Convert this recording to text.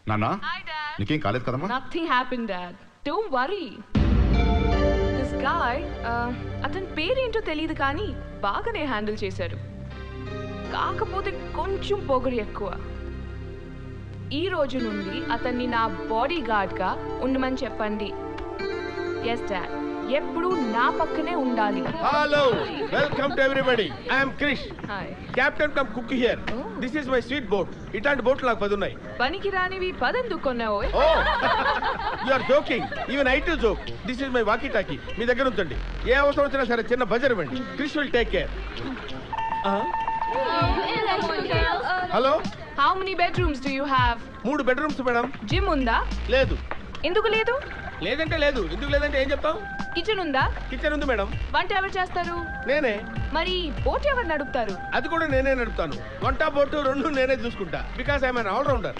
నాన్నా Hi, Dad. నీకేం కాలేదు కదమ్మా? Nothing happened, Dad. Don't worry. This guy, అతని పేరేంటో తెలియదు కానీ బాగానే హ్యాండిల్ చేశారు. కాకపోతే కొంచెం పొగరు ఎక్కువ. ఈ రోజు నుండి అతన్ని నా బాడీ గార్డ్గా ఉండమని చెప్పండి. ఎస్ డాడ్, ఎప్పుడు నా పక్కనే ఉండాలి. Hello, welcome to everybody. I am Krish, hi. Captain cum cook here. This is my sweet boat. ఇట్లాంటి బోట్లు నాకు 10 ఉన్నాయి. పనికి రానివి పదందు కొన్నావు. Oh, you are joking. Even I too joke. This is my walkie talkie. మీ దగ్గర ఉంచండి. ఏ అవసరం వచ్చినా సరే చిన్న బజర్ ఇవ్వండి. Krish will take care. Hello, how many bedrooms do you have? 3 bedrooms madam. Gym ఉందా? లేదు. ఎందుకు లేదు? లేదంటే లేదు, ఎందుకు లేదంటే ఏం చెప్తాం? కిచెన్ ఉందా? కిచెన్ ఉంది మేడం. వంట ఎవరు చేస్తారు? నేనే. మరి బోట్ ఎవరు నడుపుతారు? అది కూడా నేనే నడుపుతాను. వంట బోటు 2 నేనే చూసుకుంటా. Because I'm an all rounder.